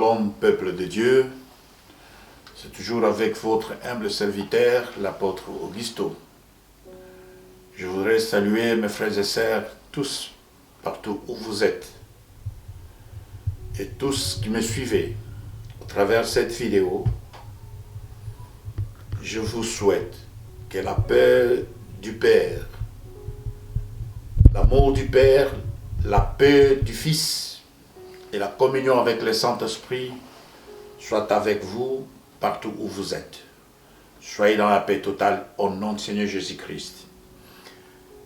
Shalom, peuple de Dieu. C'est toujours avec votre humble serviteur, l'apôtre Augusto. Je voudrais saluer mes frères et sœurs, tous, partout où vous êtes, et tous qui me suivez à travers cette vidéo. Je vous souhaite que la paix du Père, l'amour du Père, la paix du Fils et la communion avec le Saint-Esprit soient avec vous partout où vous êtes. Soyez dans la paix totale au nom du Seigneur Jésus-Christ.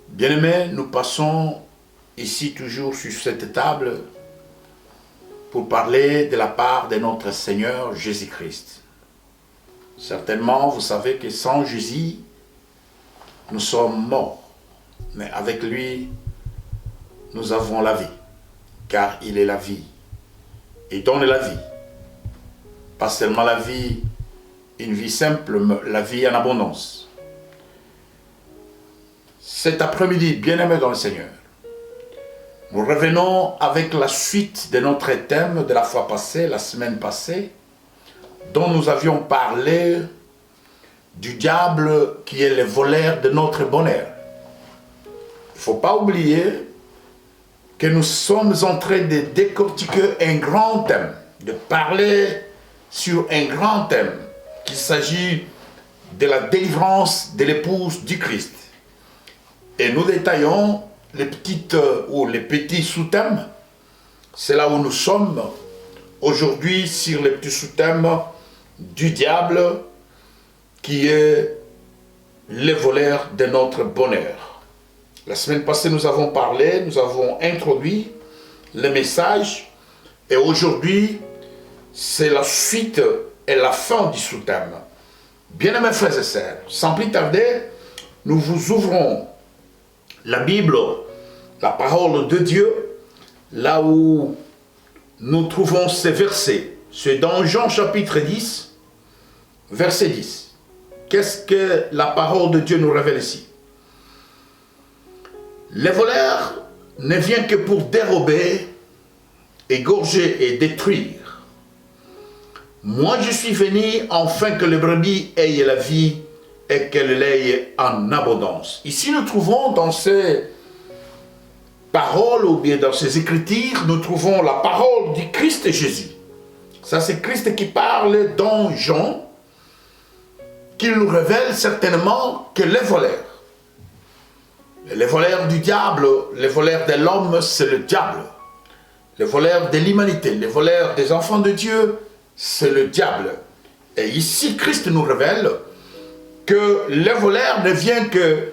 Bien-aimés, nous passons ici toujours sur cette table pour parler de la part de notre Seigneur Jésus-Christ. Certainement, vous savez que sans Jésus, nous sommes morts. Mais avec lui, nous avons la vie, car il est la vie. Il donne la vie. Pas seulement la vie, une vie simple, mais la vie en abondance. Cet après-midi, bien-aimés dans le Seigneur, nous revenons avec la suite de notre thème de la fois passée, la semaine passée, dont nous avions parlé du diable qui est le voleur de notre bonheur. Il ne faut pas oublier que nous sommes en train de décortiquer un grand thème, de parler sur un grand thème, qu'il s'agit de la délivrance de l'épouse du Christ. Et nous détaillons les petits sous-thèmes. C'est là où nous sommes aujourd'hui sur les petits sous-thèmes du diable qui est le voleur de notre bonheur. La semaine passée, nous avons parlé, nous avons introduit le message et aujourd'hui, c'est la suite et la fin du sous-thème. Bien-aimés frères et sœurs, sans plus tarder, nous vous ouvrons la Bible, la parole de Dieu, là où nous trouvons ces versets. C'est dans Jean chapitre 10, verset 10. Qu'est-ce que la parole de Dieu nous révèle ici? Le voleur ne vient que pour dérober, égorger et détruire. Moi, je suis venu afin que le brebis ait la vie et qu'elle l'ait en abondance. Ici, nous trouvons dans ces paroles ou bien dans ces écritures, nous trouvons la parole du Christ Jésus. Ça, c'est Christ qui parle dans Jean, qui nous révèle certainement que les voleurs du diable, les voleurs de l'homme, c'est le diable. Les voleurs de l'humanité, les voleurs des enfants de Dieu, c'est le diable. Et ici, Christ nous révèle que le voleur ne vient que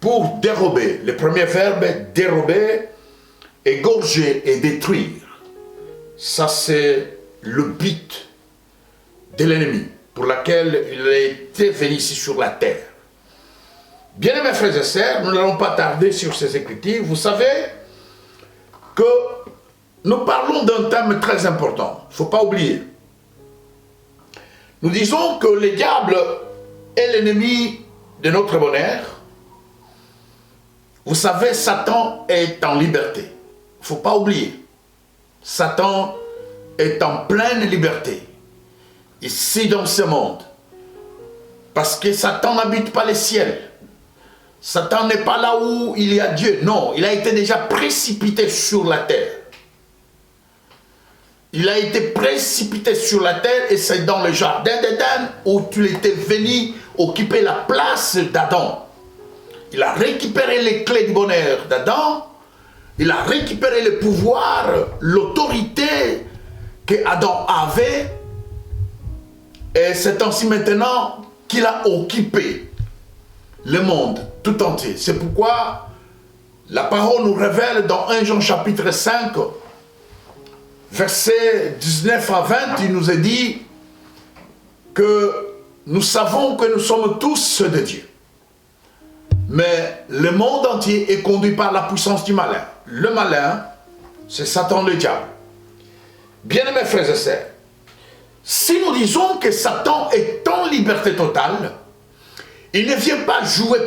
pour dérober. Le premier verbe est dérober, égorger et détruire. Ça, c'est le but de l'ennemi pour lequel il a été venu ici sur la terre. Bien-aimés frères et sœurs, nous n'allons pas tarder sur ces écritures. Vous savez que nous parlons d'un thème très important. Il ne faut pas oublier. Nous disons que le diable est l'ennemi de notre bonheur. Vous savez, Satan est en liberté. Il ne faut pas oublier. Satan est en pleine liberté. Ici dans ce monde. Parce que Satan n'habite pas le ciel. Satan n'est pas là où il y a Dieu. Non, il a été déjà précipité sur la terre. Il a été précipité sur la terre et c'est dans le jardin d'Éden où tu étais venu occuper la place d'Adam. Il a récupéré les clés du bonheur d'Adam. Il a récupéré le pouvoir, l'autorité que Adam avait. Et c'est ainsi maintenant qu'il a occupé le monde tout entier. C'est pourquoi la parole nous révèle dans 1 Jean chapitre 5, versets 19 à 20, il nous est dit que nous savons que nous sommes tous de Dieu. Mais le monde entier est conduit par la puissance du malin. Le malin, c'est Satan le diable. Bien-aimés frères et sœurs, si nous disons que Satan est en liberté totale, il ne vient pas jouer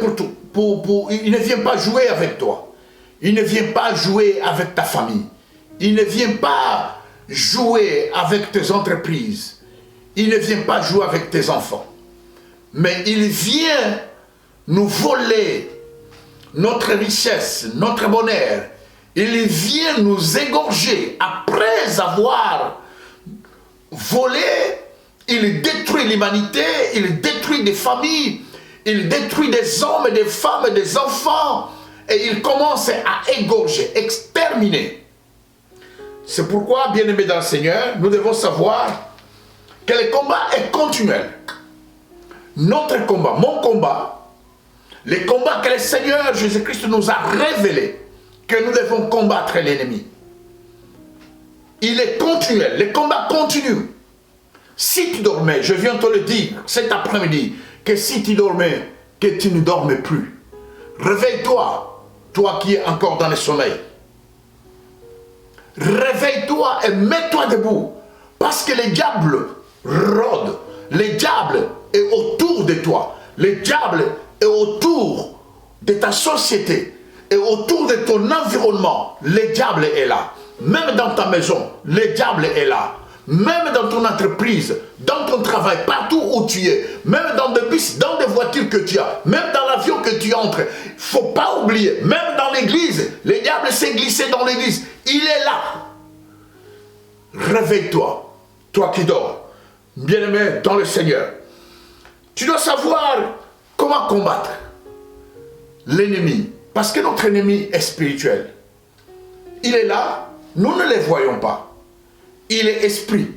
il ne vient pas jouer avec toi. Il ne vient pas jouer avec ta famille. Il ne vient pas jouer avec tes entreprises. Il ne vient pas jouer avec tes enfants. Mais il vient nous voler notre richesse, notre bonheur. Il vient nous égorger après avoir volé. Il détruit l'humanité, il détruit des familles, il détruit des hommes, des femmes, des enfants. Et il commence à égorger, exterminer. C'est pourquoi, bien-aimés dans le Seigneur, nous devons savoir que le combat est continuel. Notre combat, mon combat, les combats que le Seigneur Jésus-Christ nous a révélés, que nous devons combattre l'ennemi. Il est continuel, le combat continue. Si tu dormais, je viens te le dire cet après-midi, que si tu dormais, que tu ne dormais plus. Réveille-toi, toi qui es encore dans le sommeil. Réveille-toi et mets-toi debout, parce que le diable rôde, le diable est autour de toi, le diable est autour de ta société, et autour de ton environnement, le diable est là. Même dans ta maison, le diable est là. Même dans ton entreprise, dans ton travail, partout où tu es, même dans des bus, dans des voitures que tu as, même dans l'avion que tu entres, il ne faut pas oublier, même dans l'église, le diable s'est glissé dans l'église, il est là. Réveille-toi, toi qui dors, bien-aimé dans le Seigneur. Tu dois savoir comment combattre l'ennemi, parce que notre ennemi est spirituel. Il est là, nous ne le voyons pas. Il est esprit.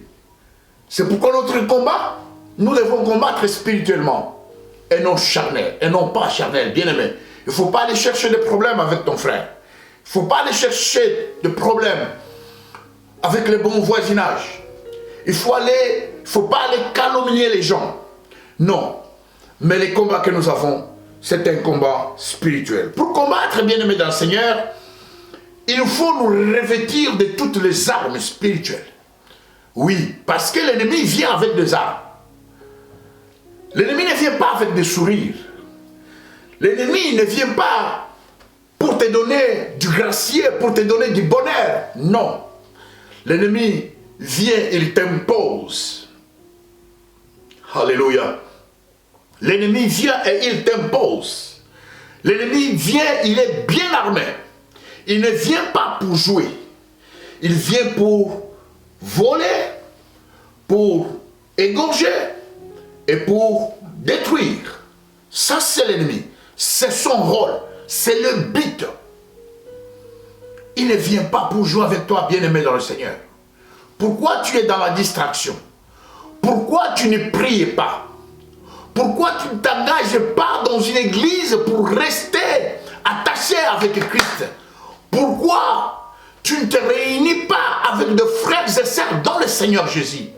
C'est pourquoi notre combat, nous devons combattre spirituellement et non charnel, et non pas charnel, bien-aimé. Il ne faut pas aller chercher des problèmes avec ton frère. Il ne faut pas aller chercher des problèmes avec le bon voisinage. Il ne faut pas aller calomnier les gens. Non. Mais les combats que nous avons, c'est un combat spirituel. Pour combattre, bien-aimé dans le Seigneur, il faut nous revêtir de toutes les armes spirituelles. Oui, parce que l'ennemi vient avec des armes. L'ennemi ne vient pas avec des sourires. L'ennemi ne vient pas pour te donner du gracier, pour te donner du bonheur. Non. L'ennemi vient, il t'impose. Alléluia. L'ennemi vient et il t'impose. L'ennemi vient, il est bien armé. Il ne vient pas pour jouer. Il vient pour voler, pour égorger et pour détruire. Ça, c'est l'ennemi. C'est son rôle. C'est le but. Il ne vient pas pour jouer avec toi, bien-aimé dans le Seigneur. Pourquoi tu es dans la distraction? Pourquoi tu ne pries pas? Pourquoi tu ne t'engages pas dans une église pour rester attaché avec Christ? Pourquoi tu ne te réunis pas avec de frères et sœurs dans le Seigneur Jésus?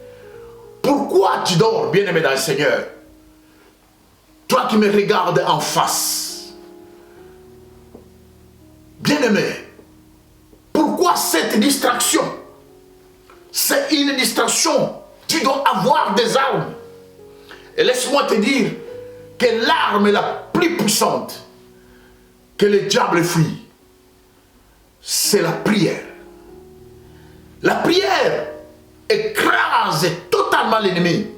Pourquoi tu dors, bien-aimé dans le Seigneur? Toi qui me regardes en face. Bien-aimé, pourquoi cette distraction? C'est une distraction. Tu dois avoir des armes. Et laisse-moi te dire que l'arme la plus puissante que le diable fuit, c'est la prière. La prière écrase totalement l'ennemi.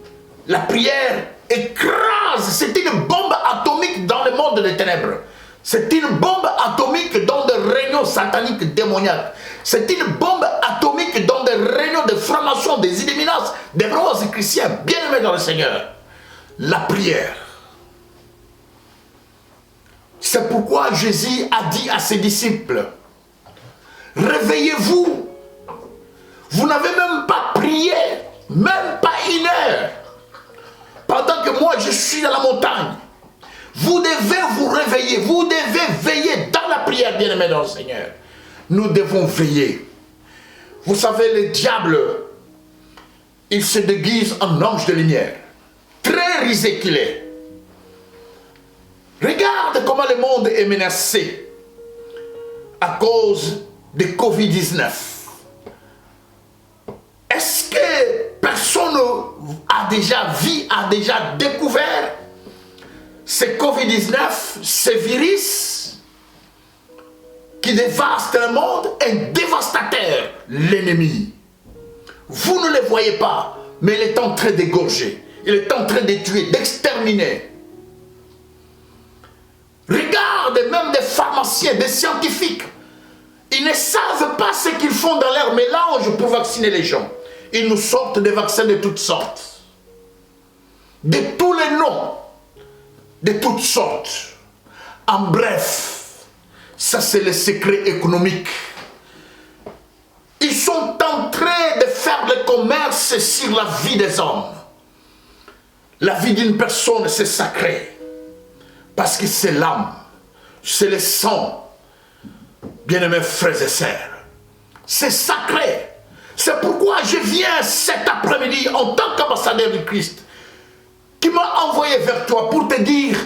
La prière écrase, c'est une bombe atomique dans le monde des ténèbres. C'est une bombe atomique dans des réunions sataniques démoniaques. C'est une bombe atomique dans des réunions de formation, des illuminances, des roses chrétiens, bien-aimés dans le Seigneur. La prière. C'est pourquoi Jésus a dit à ses disciples, réveillez-vous. Vous n'avez même pas prié, même pas une heure. Pendant que moi je suis dans la montagne. Vous devez vous réveiller, vous devez veiller dans la prière, bien-aimés dans le Seigneur. Nous devons veiller. Vous savez, le diable, il se déguise en ange de lumière. Très risé qu'il est. Regarde comment le monde est menacé à cause de Covid-19. Est-ce que personne a déjà vu, a déjà découvert ce Covid-19, ce virus qui dévaste le monde, un dévastateur, l'ennemi. Vous ne les voyez pas, mais il est en train d'égorger. Il est en train de tuer, d'exterminer. Regarde, même des pharmaciens, des scientifiques. Ils ne savent pas ce qu'ils font dans leur mélange pour vacciner les gens. Ils nous sortent des vaccins de toutes sortes. De tous les noms. De toutes sortes. En bref, ça c'est le secret économique. Ils sont en train de faire le commerce sur la vie des hommes. La vie d'une personne, c'est sacré. Parce que c'est l'âme, c'est le sang. Bien-aimés frères et sœurs, c'est sacré. C'est pourquoi je viens cet après-midi en tant qu'ambassadeur du Christ, qui m'a envoyé vers toi pour te dire,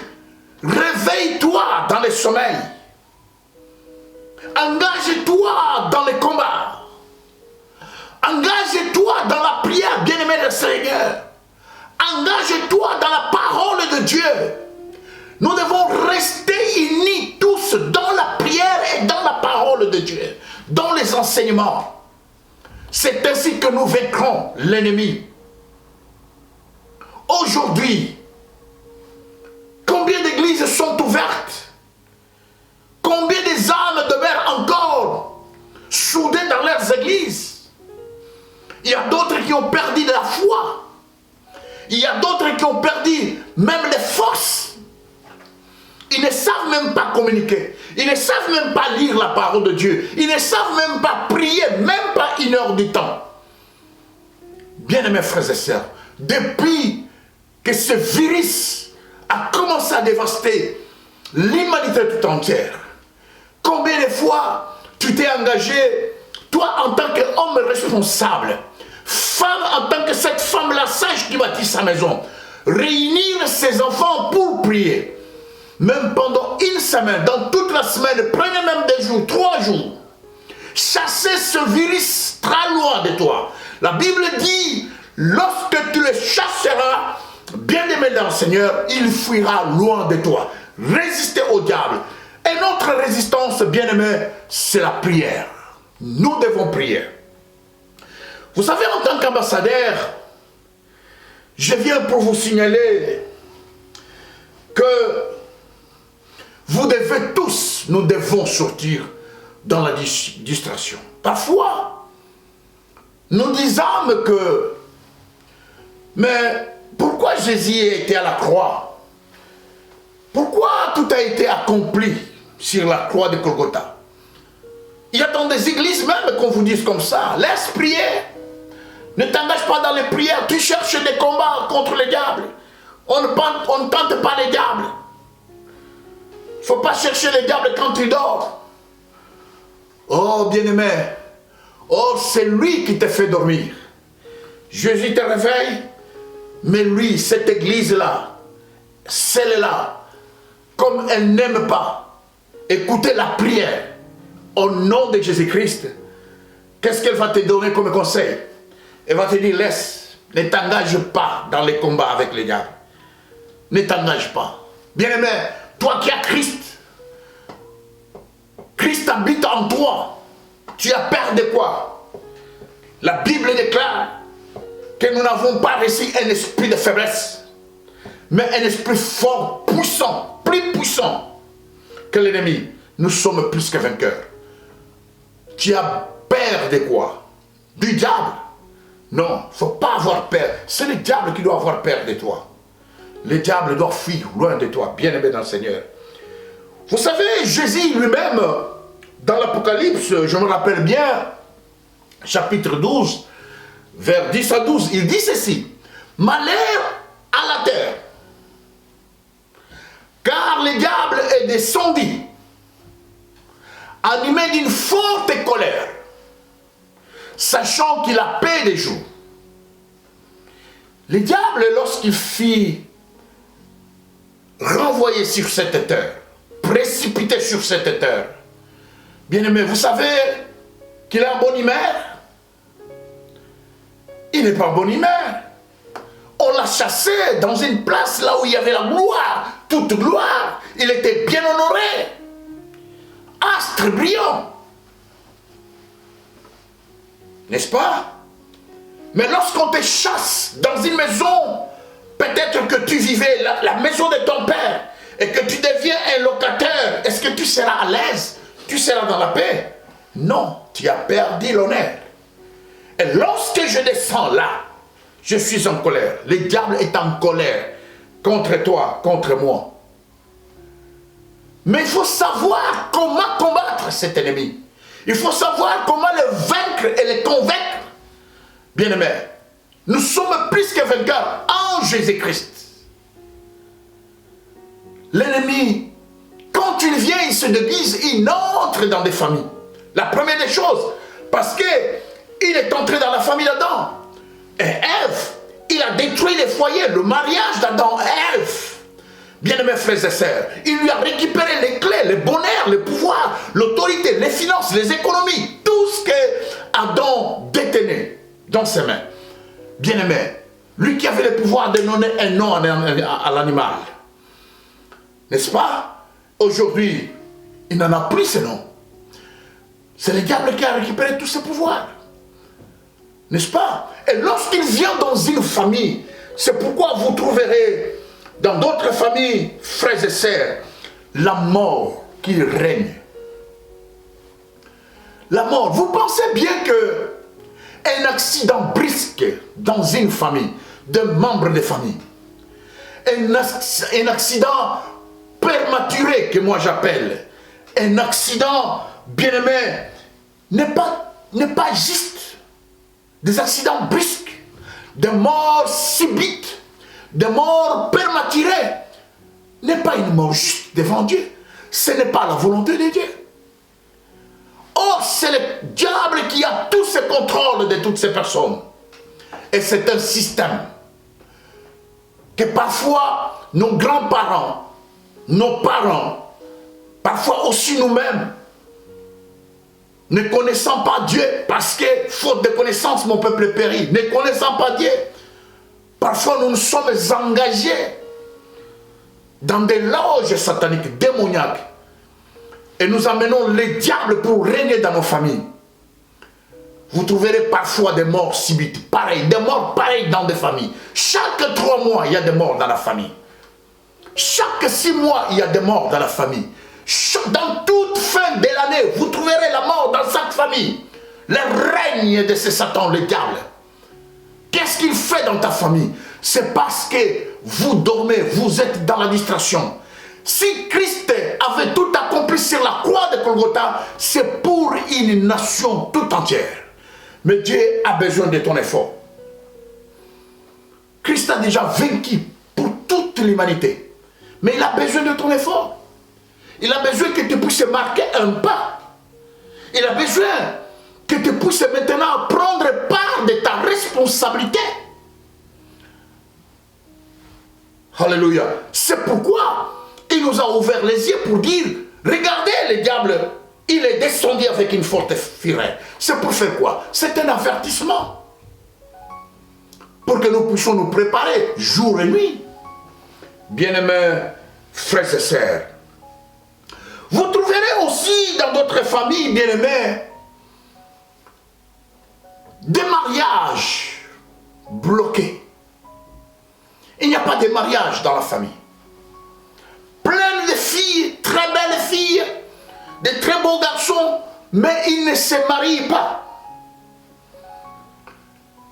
réveille-toi dans le sommeil. Engage-toi dans les combats. Engage-toi dans la prière, bien-aimé du Seigneur. Engage-toi dans la parole de Dieu. Nous devons rester unis tous dans la prière et dans la parole de Dieu, dans les enseignements. C'est ainsi que nous vaincrons l'ennemi. Aujourd'hui, combien d'églises sont ouvertes? Combien des âmes demeurent encore soudées dans leurs églises? Il y a d'autres qui ont perdu de la foi. Il y a d'autres qui ont perdu même les forces. Ils ne savent même pas communiquer. Ils ne savent même pas lire la parole de Dieu. Ils ne savent même pas prier, même pas 1 heure du temps. Bien-aimés frères et sœurs, depuis que ce virus a commencé à dévaster l'humanité tout entière, combien de fois tu t'es engagé, toi en tant qu'homme responsable, femme en tant que cette femme-là sage qui bâtit sa maison, réunir ses enfants pour prier. Même pendant une semaine, dans toute la semaine, prenez même des jours, 3 jours. Chassez ce virus très loin de toi. La Bible dit, lorsque tu le chasseras, bien-aimé dans le Seigneur, il fuira loin de toi. Résistez au diable. Et notre résistance, bien-aimé, c'est la prière. Nous devons prier. Vous savez, en tant qu'ambassadeur, je viens pour vous signaler que vous devez tous, nous devons sortir dans la distraction. Parfois, nous disons que, mais pourquoi Jésus a été à la croix? Pourquoi tout a été accompli sur la croix de Golgotha? Il y a dans des églises même qu'on vous dise comme ça, laisse prier. Ne t'engage pas dans les prières, tu cherches des combats contre les diables. On ne tente pas les diables. Il ne faut pas chercher les diables quand tu dors. Oh bien-aimé, oh c'est lui qui te fait dormir. Jésus te réveille, mais lui, cette église-là, celle-là, comme elle n'aime pas écouter la prière au nom de Jésus-Christ, qu'est-ce qu'elle va te donner comme conseil? Elle va te dire, laisse, ne t'engage pas dans les combats avec les diables. Ne t'engage pas. Bien-aimé, toi qui as Christ, Christ habite en toi. Tu as peur de quoi? La Bible déclare que nous n'avons pas reçu un esprit de faiblesse, mais un esprit fort, puissant, plus puissant que l'ennemi. Nous sommes plus que vainqueurs. Tu as peur de quoi? Du diable? Non, il ne faut pas avoir peur. C'est le diable qui doit avoir peur de toi. Le diable doit fuir loin de toi, bien-aimé dans le Seigneur. Vous savez, Jésus lui-même, dans l'Apocalypse, je me rappelle bien, chapitre 12, vers 10 à 12, il dit ceci: malheur à la terre, car le diable est descendu, animé d'une forte colère, sachant qu'il a paix des jours. Le diable, lorsqu'il fit renvoyer sur cette terre, précipité sur cette terre, bien-aimé, vous savez qu'il est en bonne humeur? Il n'est pas en bonne humeur. On l'a chassé dans une place là où il y avait la gloire, toute gloire. Il était bien honoré. Astre brillant. N'est-ce pas? Mais lorsqu'on te chasse dans une maison, peut-être que tu vivais la maison de ton père, et que tu deviens un locataire, est-ce que tu seras à l'aise? Tu seras dans la paix? Non, tu as perdu l'honneur. Et lorsque je descends là, je suis en colère. Le diable est en colère contre toi, contre moi. Mais il faut savoir comment combattre cet ennemi. Il faut savoir comment le vaincre et le convaincre. Bien-aimés, nous sommes plus que vainqueurs en Jésus-Christ. L'ennemi, quand il vient, il se déguise, il entre dans des familles. La première des choses, parce qu'il est entré dans la famille d'Adam. Et Ève, il a détruit les foyers, le mariage d'Adam et Ève. Bien-aimés frères et sœurs, il lui a récupéré les clés, le bonheur, le pouvoir, l'autorité, les finances, les économies, tout ce que Adam détenait dans ses mains. Bien-aimé, lui qui avait le pouvoir de donner un nom à l'animal. N'est-ce pas? Aujourd'hui, il n'en a plus ce nom. C'est le diable qui a récupéré tous ses pouvoirs. N'est-ce pas? Et lorsqu'il vient dans une famille, c'est pourquoi vous trouverez dans d'autres familles, frères et sœurs, la mort qui règne. La mort. Vous pensez bien que un accident brusque dans une famille, de membres de famille, un accident prématuré que moi j'appelle, un accident bien-aimé, n'est pas juste. Des accidents brusques, des morts subites, des morts prématurées, n'est pas une mort juste devant Dieu. Ce n'est pas la volonté de Dieu. Or, c'est le diable qui a tout ce contrôle de toutes ces personnes. Et c'est un système que parfois nos grands-parents, nos parents, parfois aussi nous-mêmes, ne connaissant pas Dieu, parce que faute de connaissance, mon peuple périt, ne connaissant pas Dieu, parfois nous nous sommes engagés dans des loges sataniques, démoniaques, et nous amenons les diables pour régner dans nos familles. Vous trouverez parfois des morts subites, pareilles, des morts pareilles dans des familles. Chaque 3 mois, il y a des morts dans la famille. Chaque 6 mois, il y a des morts dans la famille. Dans toute fin de l'année, vous trouverez la mort dans chaque famille. Le règne de ce Satan, le diable. Qu'est-ce qu'il fait dans ta famille? C'est parce que vous dormez, vous êtes dans la distraction. Si Christ avait tout accompli sur la croix de Golgotha, c'est pour une nation tout entière. Mais Dieu a besoin de ton effort. Christ a déjà vaincu pour toute l'humanité. Mais il a besoin de ton effort. Il a besoin que tu puisses marquer un pas. Il a besoin que tu puisses maintenant prendre part de ta responsabilité. Alléluia. C'est pourquoi il nous a ouvert les yeux pour dire, regardez le diable, il est descendu avec une forte fureur. C'est pour faire quoi? C'est un avertissement. Pour que nous puissions nous préparer jour et nuit. Bien-aimés frères et sœurs, vous trouverez aussi dans d'autres familles, bien-aimés, des mariages bloqués. Il n'y a pas de mariage dans la famille. Plein de filles, très belles filles, de très beaux garçons, mais ils ne se marient pas.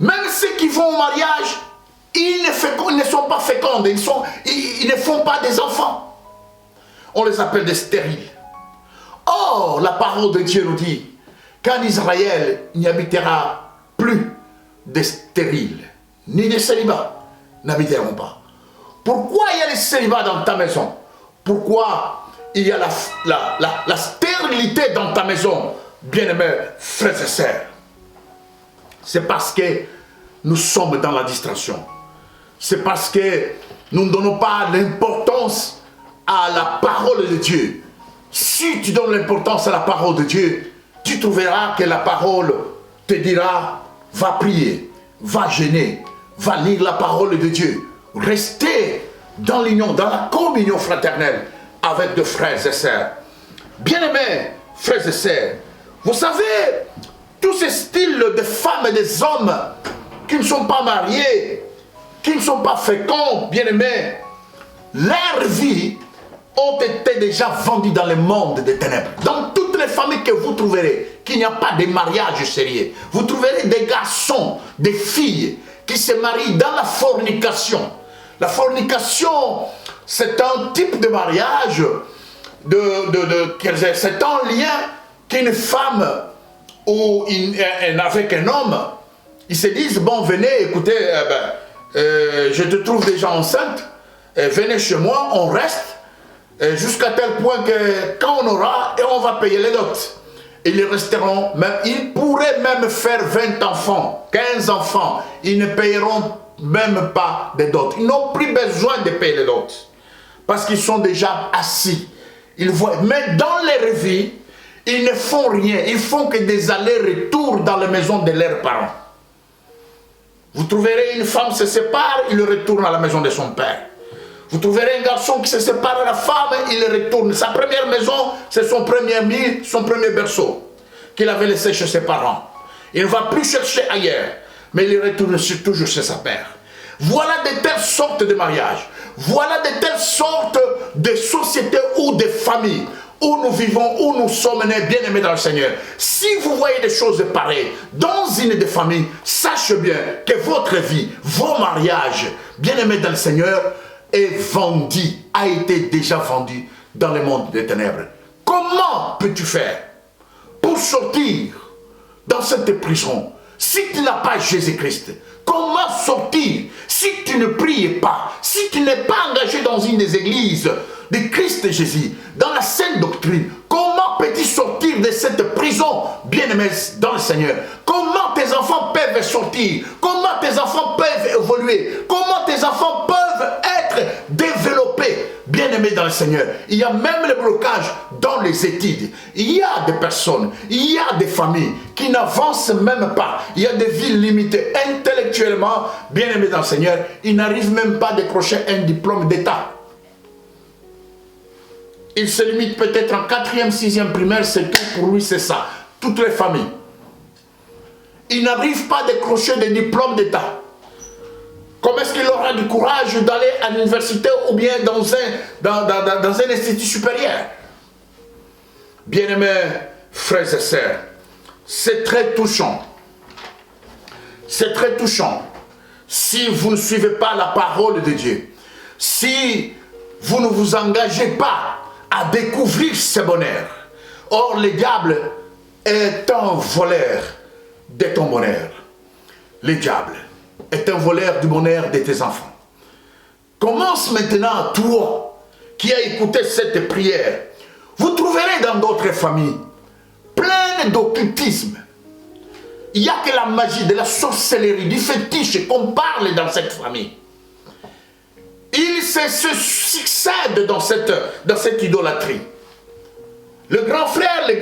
Même ceux qui vont au mariage, ils ne sont pas fécondes, ils ne font pas des enfants. On les appelle des stériles. Or, la parole de Dieu nous dit qu'en Israël, il n'y habitera plus de stériles, ni de célibats n'habiteront pas. Pourquoi il y a les célibats dans ta maison? Pourquoi il y a la stérilité dans ta maison, bien-aimés frères et sœurs? C'est parce que nous sommes dans la distraction. C'est parce que nous ne donnons pas l'importance à la parole de Dieu. Si tu donnes l'importance à la parole de Dieu, tu trouveras que la parole te dira, va prier, va jeûner, va lire la parole de Dieu. Restez dans l'union, dans la communion fraternelle avec de frères et sœurs. Bien-aimés frères et sœurs, vous savez, tous ces styles de femmes et des hommes qui ne sont pas mariés, qui ne sont pas féconds, bien-aimés, leurs vies ont été déjà vendues dans le monde des ténèbres. Dans toutes les familles que vous trouverez, qu'il n'y a pas de mariage sérieux, vous trouverez des garçons, des filles qui se marient dans la fornication. La fornication, c'est un type de mariage, c'est un lien qu'une femme ou avec un homme, ils se disent, bon, venez, écoutez, je te trouve déjà enceinte, venez chez moi, on reste, jusqu'à tel point que quand on aura, et on va payer les dots. Ils resteront, même, ils pourraient même faire 20 enfants, 15 enfants, ils ne payeront même pas de dots. Ils n'ont plus besoin de payer les dots, parce qu'ils sont déjà assis. Ils voient, mais dans leur vie, ils ne font rien, ils font que des allers-retours dans la maison de leurs parents. Vous trouverez une femme se sépare, il retourne à la maison de son père. Vous trouverez un garçon qui se sépare de la femme, il retourne. Sa première maison, c'est son premier nid, son premier berceau, qu'il avait laissé chez ses parents. Il ne va plus chercher ailleurs, mais il retourne toujours chez sa mère. Voilà de telles sortes de mariages. Voilà de telles sortes de sociétés ou de familles où nous vivons, où nous sommes nés, bien-aimés dans le Seigneur. Si vous voyez des choses pareilles dans une des familles, sachez bien que votre vie, vos mariages, bien-aimés dans le Seigneur, est vendu, a été déjà vendu dans le monde des ténèbres. Comment peux-tu faire pour sortir dans cette prison si tu n'as pas Jésus-Christ? Comment sortir si tu ne pries pas, si tu n'es pas engagé dans une des églises de Christ Jésus, dans la sainte doctrine? Comment peux-tu sortir de cette prison, bien-aimé dans le Seigneur? Comment tes enfants peuvent sortir? Comment tes enfants peuvent évoluer? Comment tes enfants peuvent être développés, bien-aimés dans le Seigneur? Il y a même le blocage dans les études. Il y a des personnes, il y a des familles qui n'avancent même pas. Il y a des vies limitées intellectuellement, bien-aimés dans le Seigneur. Ils n'arrivent même pas à décrocher un diplôme d'État. Il se limite peut-être en 4e, 6e primaire, c'est tout pour lui, c'est ça. Toutes les familles. Il n'arrive pas à décrocher des diplômes d'État. Comment est-ce qu'il aura du courage d'aller à l'université ou bien dans un institut supérieur? Bien-aimés frères et sœurs, c'est très touchant. C'est très touchant. Si vous ne suivez pas la parole de Dieu, si vous ne vous engagez pas à découvrir ce bonheur. Or, le diable est un voleur de ton bonheur. Le diable est un voleur du bonheur de tes enfants. Commence maintenant, toi, qui as écouté cette prière. Vous trouverez dans d'autres familles plein d'occultisme. Il n'y a que la magie, de la sorcellerie, du fétiche qu'on parle dans cette famille. Ils se succèdent dans cette idolâtrie. Le grand frère, le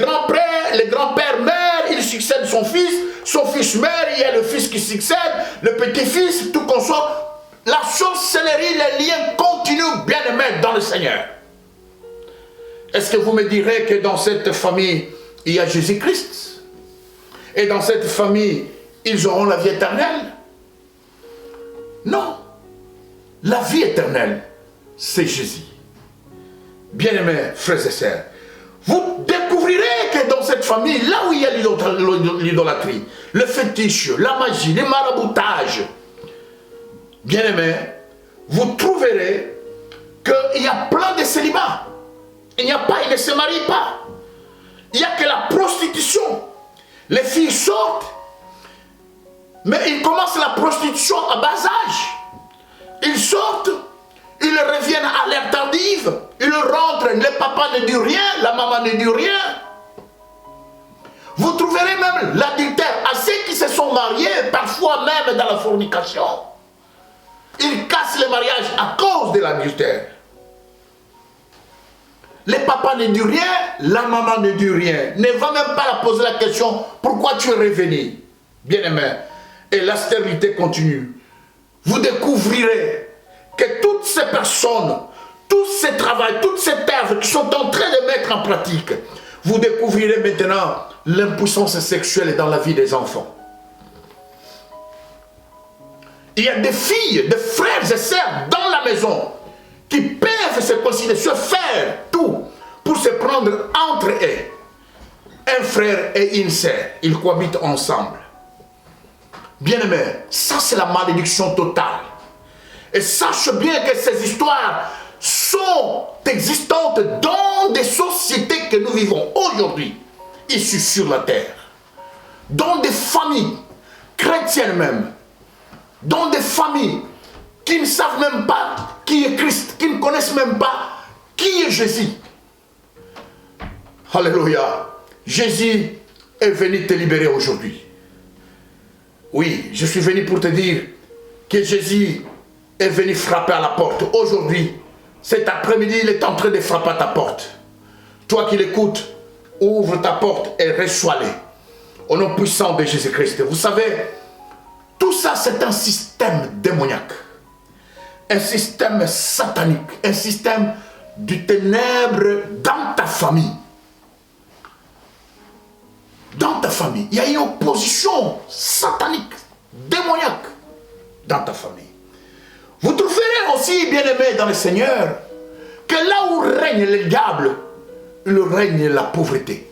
grand-père meurt, il succède son fils meurt, il y a le fils qui succède, le petit-fils, tout qu'on soit. La sorcellerie, les liens continuent, bien aimés dans le Seigneur. Est-ce que vous me direz que dans cette famille, il y a Jésus-Christ? Et dans cette famille, ils auront la vie éternelle? Non. La vie éternelle, c'est Jésus. Bien-aimés frères et sœurs, vous découvrirez que dans cette famille, là où il y a l'idolâtrie, le fétiche, la magie, les maraboutages, bien-aimés, vous trouverez qu'il y a plein de célibats. Il ne se marient pas. Il n'y a que la prostitution. Les filles sortent, mais ils commencent la prostitution à bas âge. Ils sortent, ils reviennent à l'ère tardive, ils rentrent, le papa ne dit rien, la maman ne dit rien. Vous trouverez même l'adultère à ceux qui se sont mariés, parfois même dans la fornication. Ils cassent le mariage à cause de l'adultère. Le papa ne dit rien, la maman ne dit rien. Ne va même pas la poser la question, pourquoi tu es revenu? Bien-aimé, et la stérilité continue. Vous découvrirez que toutes ces personnes, tous ces travaux, toutes ces œuvres qui sont en train de mettre en pratique, vous découvrirez maintenant l'impuissance sexuelle dans la vie des enfants. Il y a des filles, des frères et sœurs dans la maison qui peuvent se considérer, se faire tout pour se prendre entre eux. Un frère et une sœur, ils cohabitent ensemble. Bien-aimé, ça c'est la malédiction totale. Et sache bien que ces histoires sont existantes dans des sociétés que nous vivons aujourd'hui, issues sur la terre. Dans des familles chrétiennes même, dans des familles qui ne savent même pas qui est Christ, qui ne connaissent même pas qui est Jésus. Alléluia. Jésus est venu te libérer aujourd'hui. Oui, je suis venu pour te dire que Jésus est venu frapper à la porte. Aujourd'hui, cet après-midi, il est en train de frapper à ta porte. Toi qui l'écoutes, ouvre ta porte et reçois-le. Au nom puissant de Jésus-Christ. Vous savez, tout ça c'est un système démoniaque. Un système satanique. Un système du ténèbre dans ta famille. Dans ta famille, il y a une opposition satanique, démoniaque dans ta famille. Vous trouverez aussi, bien-aimés dans le Seigneur, que là où règne le diable, il règne la pauvreté.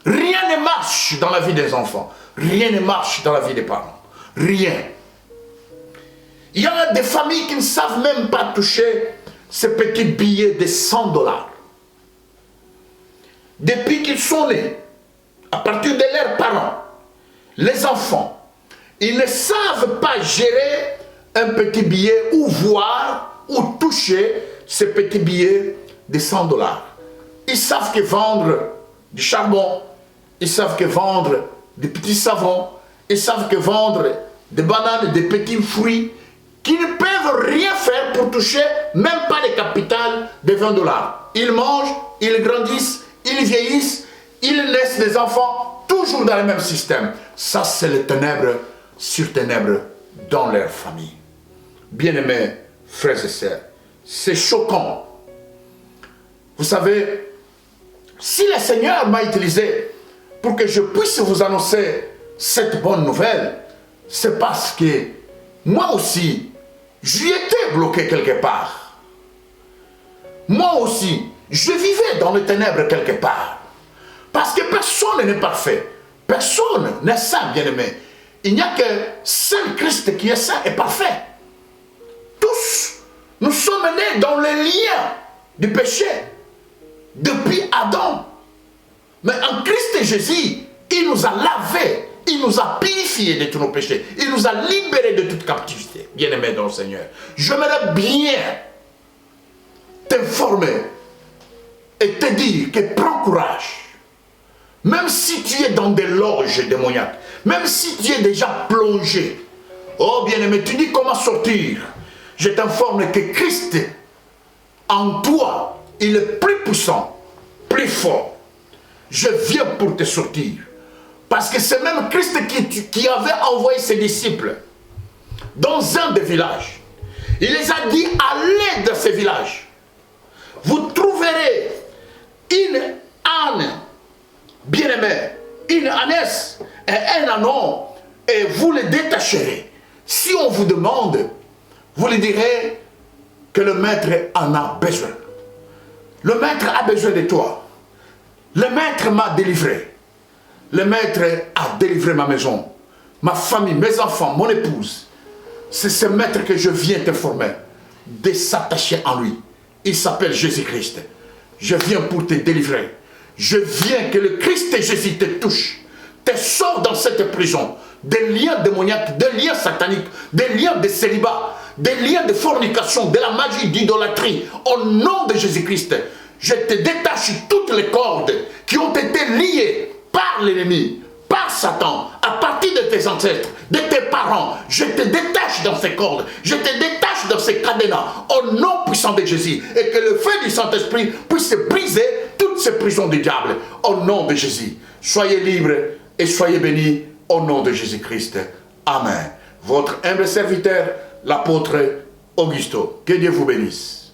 Rien ne marche dans la vie des enfants. Rien ne marche dans la vie des parents. Rien. Il y a des familles qui ne savent même pas toucher ces petits billets de $100. Depuis qu'ils sont nés, à partir de leurs parents, les enfants, ils ne savent pas gérer un petit billet ou voir ou toucher ce petit billet de $100. Ils savent que vendre du charbon, ils savent que vendre des petits savons, ils savent que vendre des bananes, des petits fruits, qui ne peuvent rien faire pour toucher même pas le capital de $20. Ils mangent, ils grandissent, ils vieillissent, ils laissent des enfants toujours dans le même système. Ça, c'est le ténèbre sur ténèbre dans leur famille. Bien-aimés, frères et sœurs, c'est choquant. Vous savez, si le Seigneur m'a utilisé pour que je puisse vous annoncer cette bonne nouvelle, c'est parce que moi aussi, j'y étais bloqué quelque part. Moi aussi, je vivais dans les ténèbres quelque part. Parce que personne n'est parfait. Personne n'est saint, bien-aimé. Il n'y a que seul Christ qui est saint et parfait. Tous, nous sommes nés dans les liens du péché. Depuis Adam. Mais en Christ Jésus, il nous a lavés. Il nous a purifiés de tous nos péchés. Il nous a libérés de toute captivité. Bien-aimé dans le Seigneur. J'aimerais bien t'informer et te dire que prends courage. Même si tu es dans des loges démoniaques, même si tu es déjà plongé, oh bien-aimé, tu dis comment sortir. Je t'informe que Christ, en toi, il est plus puissant, plus fort. Je viens pour te sortir. Parce que c'est même Christ qui avait envoyé ses disciples dans un des villages. Il les a dit, allez dans ces villages. Vous trouverez une âne bien-aimée, une ânesse et un ânon, et vous les détacherez. Si on vous demande, vous lui direz que le maître en a besoin. Le maître a besoin de toi. Le maître m'a délivré. Le maître a délivré ma maison, ma famille, mes enfants, mon épouse. C'est ce maître que je viens t'informer de s'attacher en lui. Il s'appelle Jésus-Christ. Je viens pour te délivrer. Je viens que le Christ et Jésus te touche, te sauve dans cette prison, des liens démoniaques, des liens sataniques, des liens de célibat, des liens de fornication, de la magie, d'idolâtrie. Au nom de Jésus-Christ, je te détache toutes les cordes qui ont été liées par l'ennemi, par Satan, à partir de tes ancêtres, de tes parents. Je te détache dans ces cordes, je te détache dans ces cadenas, au nom puissant de Jésus, et que le feu du Saint-Esprit puisse briser toutes ces prisons du diable, au nom de Jésus. Soyez libres et soyez bénis, au nom de Jésus-Christ. Amen. Votre humble serviteur, l'apôtre Augusto. Que Dieu vous bénisse.